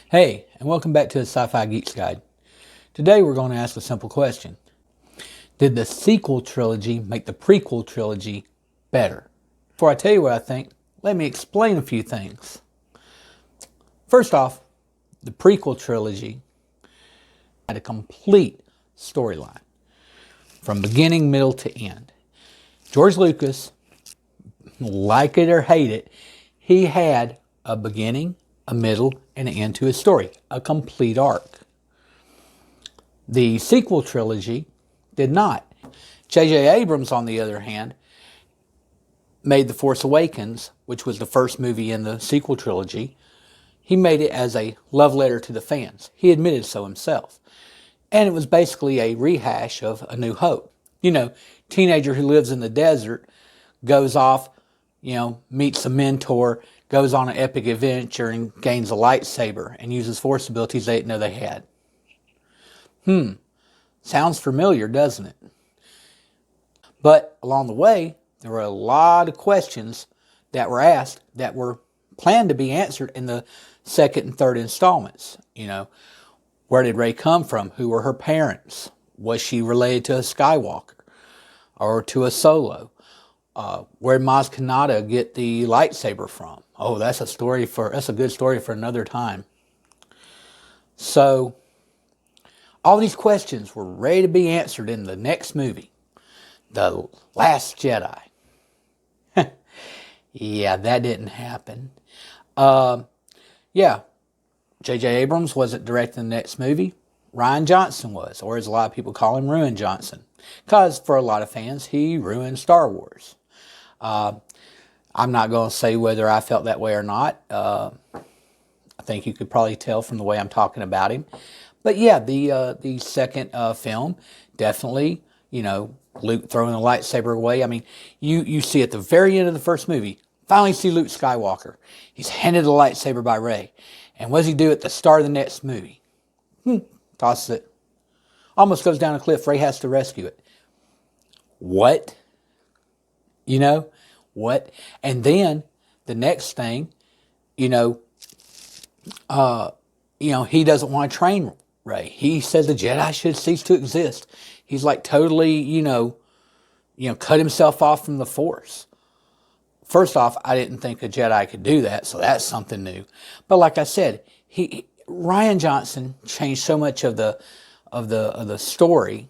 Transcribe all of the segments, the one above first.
Hey, and welcome back to the Sci-Fi Geek's Guide. Today we're going to ask a simple question. Did the sequel trilogy make the prequel trilogy better? Before I tell you what I think, let me explain a few things. First off, the prequel trilogy had a complete storyline from beginning, middle to end. George Lucas, like it or hate it, he had a beginning, a middle, and an end to his story, a complete arc. The sequel trilogy did not. J.J. Abrams, on the other hand, made The Force Awakens, which was the first movie in the sequel trilogy. He made it as a love letter to the fans. He admitted so himself. And it was basically a rehash of A New Hope. You know, teenager who lives in the desert, goes off, meets a mentor, goes on an epic adventure and gains a lightsaber and uses Force abilities they didn't know they had. Sounds familiar, doesn't it? But along the way, there were a lot of questions that were asked that were planned to be answered in the second and third installments. Where did Rey come from? Who were her parents? Was she related to a Skywalker or to a Solo? Where did Maz Kanata get the lightsaber from? Oh, that's a good story for another time. So, all these questions were ready to be answered in the next movie, The Last Jedi. Yeah, that didn't happen. J.J. Abrams wasn't directing the next movie. Rian Johnson was, or as a lot of people call him, Ruin Johnson. Because for a lot of fans, he ruined Star Wars. I'm not going to say whether I felt that way or not. I think you could probably tell from the way I'm talking about him. But yeah, the second film, definitely, Luke throwing the lightsaber away. I mean, you see at the very end of the first movie, finally see Luke Skywalker. He's handed the lightsaber by Rey. And what does he do at the start of the next movie? Tosses it. Almost goes down a cliff. Rey has to rescue it. What? What? And then the next thing, he doesn't want to train Rey. He says the Jedi should cease to exist. He's like totally, cut himself off from the Force. First off, I didn't think a Jedi could do that, so that's something new. But like I said, Rian Johnson changed so much of the story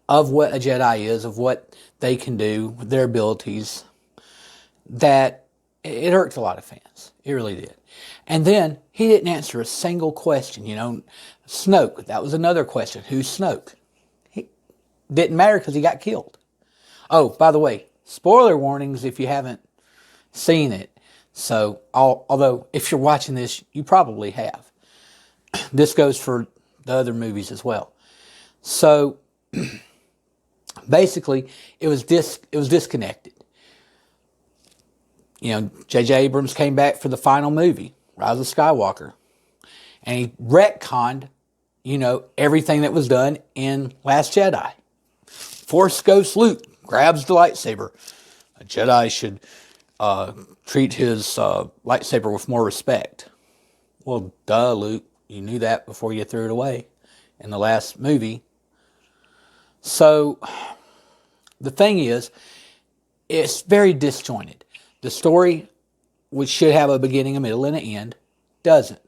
of what a Jedi is, of what they can do, their abilities, that it irked a lot of fans. It really did. And then he didn't answer a single question. Snoke, that was another question. Who's Snoke? He didn't matter because he got killed. Oh, by the way, spoiler warnings if you haven't seen it. So, although if you're watching this, you probably have. This goes for the other movies as well. So, basically, it was disconnected. J.J. Abrams came back for the final movie, Rise of Skywalker, and he retconned, everything that was done in Last Jedi. Force Ghost Luke grabs the lightsaber. A Jedi should treat his lightsaber with more respect. Well, duh, Luke. You knew that before you threw it away in the last movie. So, the thing is, it's very disjointed. The story, which should have a beginning, a middle, and an end, doesn't.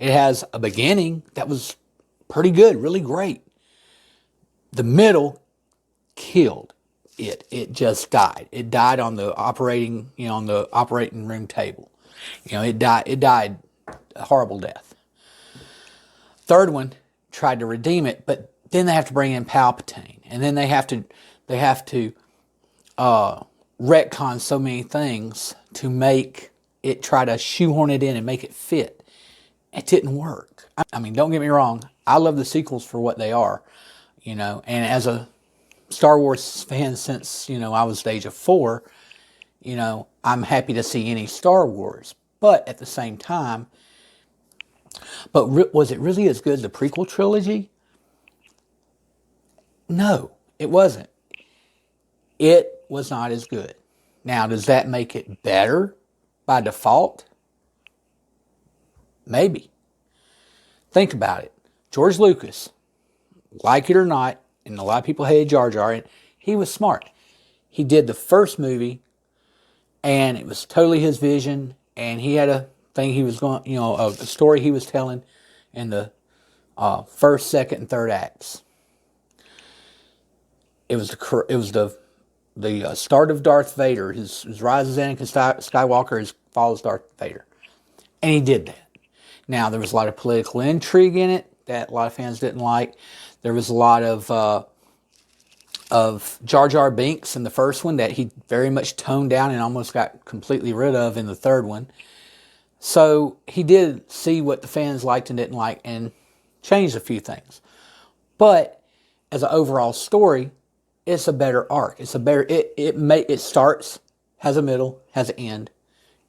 It has a beginning that was pretty good, really great. The middle killed it. It just died. It died on the operating room table. It died a horrible death. Third one tried to redeem it, but then they have to bring in Palpatine, and then they have to retcon so many things to make it, try to shoehorn it in and make it fit. It didn't work. I mean, don't get me wrong. I love the sequels for what they are, and as a Star Wars fan since, I was the age of 4, I'm happy to see any Star Wars. But at the same time, was it really as good as the prequel trilogy? No, it wasn't. It was not as good. Now, does that make it better by default? Maybe. Think about it. George Lucas, like it or not, and a lot of people hated Jar Jar, and he was smart. He did the first movie, and it was totally his vision, and he had a thing he was going, a story he was telling in the first, second, and third acts. It was the start of Darth Vader. His rise as Anakin Skywalker, his fall as Darth Vader, and he did that. Now there was a lot of political intrigue in it that a lot of fans didn't like. There was a lot of Jar Jar Binks in the first one that he very much toned down and almost got completely rid of in the third one. So he did see what the fans liked and didn't like and changed a few things. But as an overall story, it's a better arc. It's a better. It starts, has a middle, has an end,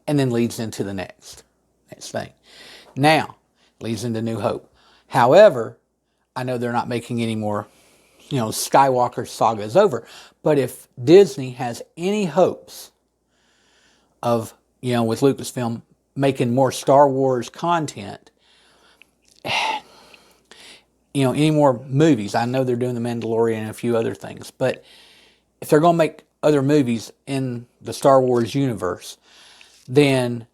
and then leads into the next thing. Now leads into New Hope. However, I know they're not making any more. Skywalker saga is over. But if Disney has any hopes of, with Lucasfilm making more Star Wars content, any more movies. I know they're doing The Mandalorian and a few other things, but if they're going to make other movies in the Star Wars universe, then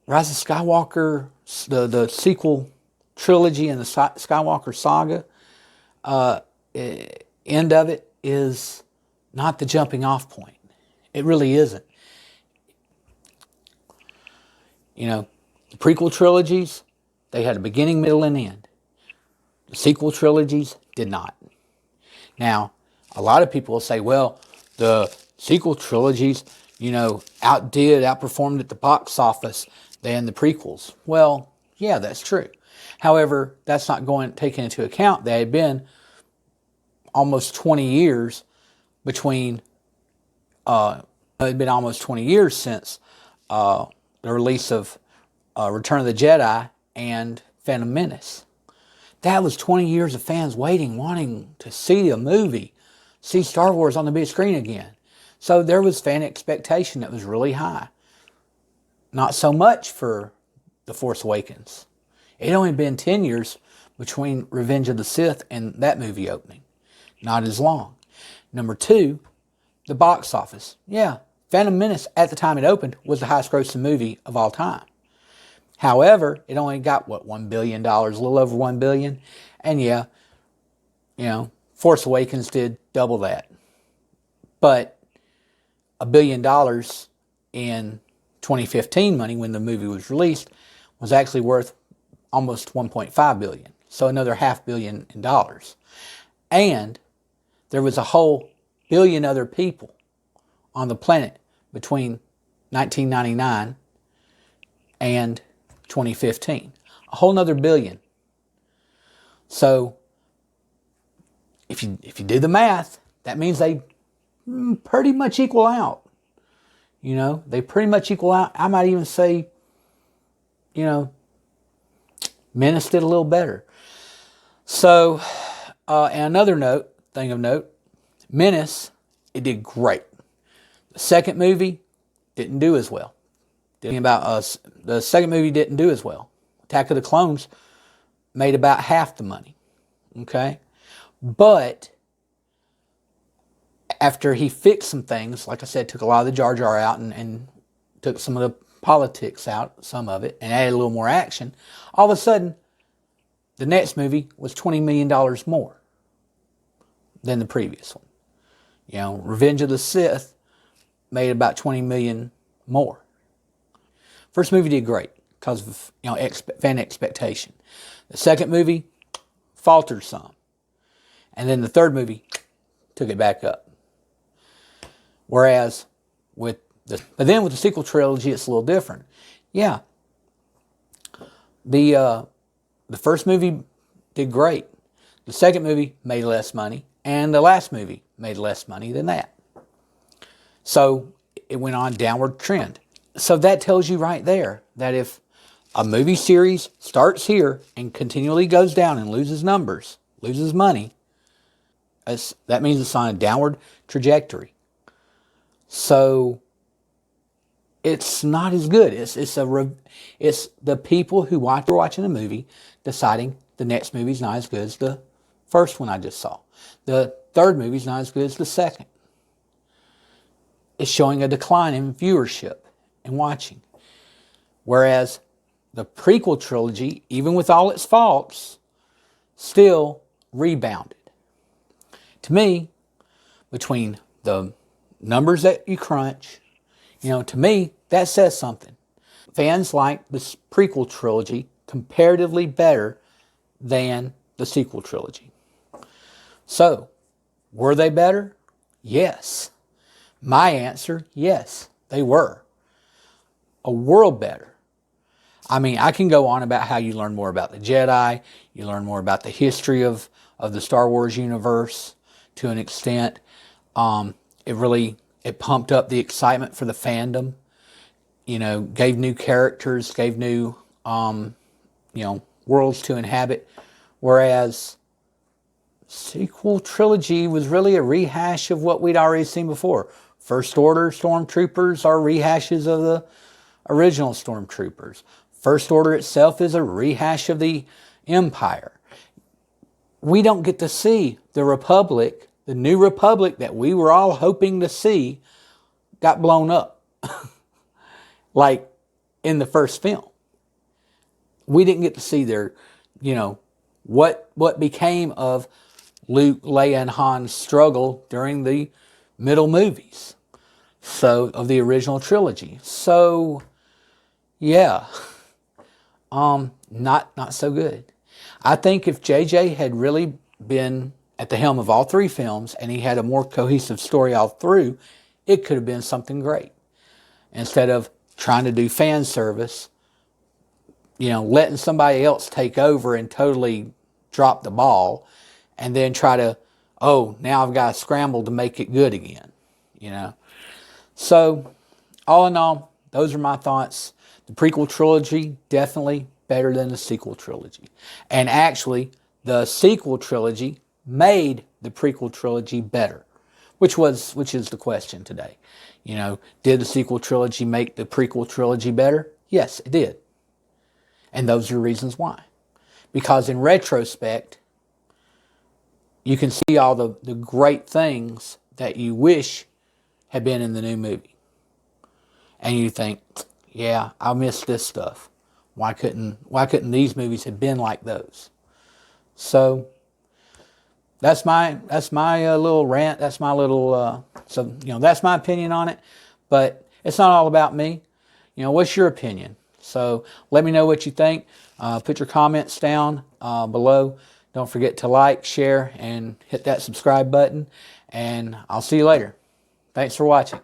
Rise of Skywalker, the sequel trilogy and the Skywalker saga, end of it is not the jumping off point. It really isn't. The prequel trilogies, they had a beginning, middle, and end. The sequel trilogies did not. Now, a lot of people will say, well, the sequel trilogies, outperformed at the box office than the prequels. Well, yeah, that's true. However, that's not taking into account there had been almost 20 years between, it had been almost 20 years since the release of Return of the Jedi and Phantom Menace. That was 20 years of fans waiting, wanting to see a movie, see Star Wars on the big screen again. So there was fan expectation that was really high. Not so much for The Force Awakens. It had only been 10 years between Revenge of the Sith and that movie opening. Not as long. Number two, the box office. Yeah, Phantom Menace at the time it opened was the highest grossing movie of all time. However, it only got, $1 billion, a little over $1 billion. And yeah, Force Awakens did double that. But $1 billion in 2015 money when the movie was released was actually worth almost $1.5 billion. So another $500 million in dollars. And there was a whole billion other people on the planet between 1999 and 2015. A whole nother billion. So if you do the math, that means they pretty much equal out. They pretty much equal out. I might even say, Menace did a little better. So, and another thing of note, Menace, it did great. The second movie didn't do as well. The second movie didn't do as well. Attack of the Clones made about half the money. Okay? But after he fixed some things, like I said, took a lot of the Jar Jar out and took some of the politics out, some of it, and added a little more action, all of a sudden, the next movie was $20 million more than the previous one. Revenge of the Sith made about $20 million more. First movie did great because of fan expectation. The second movie faltered some. And then the third movie took it back up. Whereas with the sequel trilogy, it's a little different. Yeah. The first movie did great. The second movie made less money. And the last movie made less money than that. So it went on a downward trend. So that tells you right there that if a movie series starts here and continually goes down and loses numbers, loses money, that means it's on a downward trajectory. So it's not as good. It's the people who were watching the movie deciding the next movie's not as good as the first one I just saw. The third movie's not as good as the second. It's showing a decline in viewership and watching. Whereas the prequel trilogy, even with all its faults, still rebounded. To me, between the numbers that you crunch, to me, that says something. Fans like this prequel trilogy comparatively better than the sequel trilogy. So, were they better? Yes. My answer, yes, they were. A world better. I mean, I can go on about how you learn more about the Jedi, you learn more about the history of the Star Wars universe to an extent. It pumped up the excitement for the fandom, gave new characters, gave new, worlds to inhabit. Whereas sequel trilogy was really a rehash of what we'd already seen before. First Order stormtroopers are rehashes of the original stormtroopers. First Order itself is a rehash of the Empire. We don't get to see the Republic, the new Republic that we were all hoping to see, got blown up. Like in the first film. We didn't get to see their, what became of Luke, Leia, and Han's struggle during the middle movies. So, of the original trilogy. So, yeah. Not so good. I think if JJ had really been at the helm of all three films and he had a more cohesive story all through, it could have been something great. Instead of trying to do fan service, letting somebody else take over and totally drop the ball, and then try to, now I've got to scramble to make it good again, So, all in all, those are my thoughts. The prequel trilogy, definitely better than the sequel trilogy. And actually, the sequel trilogy made the prequel trilogy better, which is the question today. Did the sequel trilogy make the prequel trilogy better? Yes, it did. And those are the reasons why. Because in retrospect, you can see all the great things that you wish had been in the new movie. And you think, yeah, I missed this stuff. Why couldn't these movies have been like those? So that's my little rant. That's my little that's my opinion on it. But it's not all about me. What's your opinion? So let me know what you think. Put your comments down below. Don't forget to like, share, and hit that subscribe button. And I'll see you later. Thanks for watching.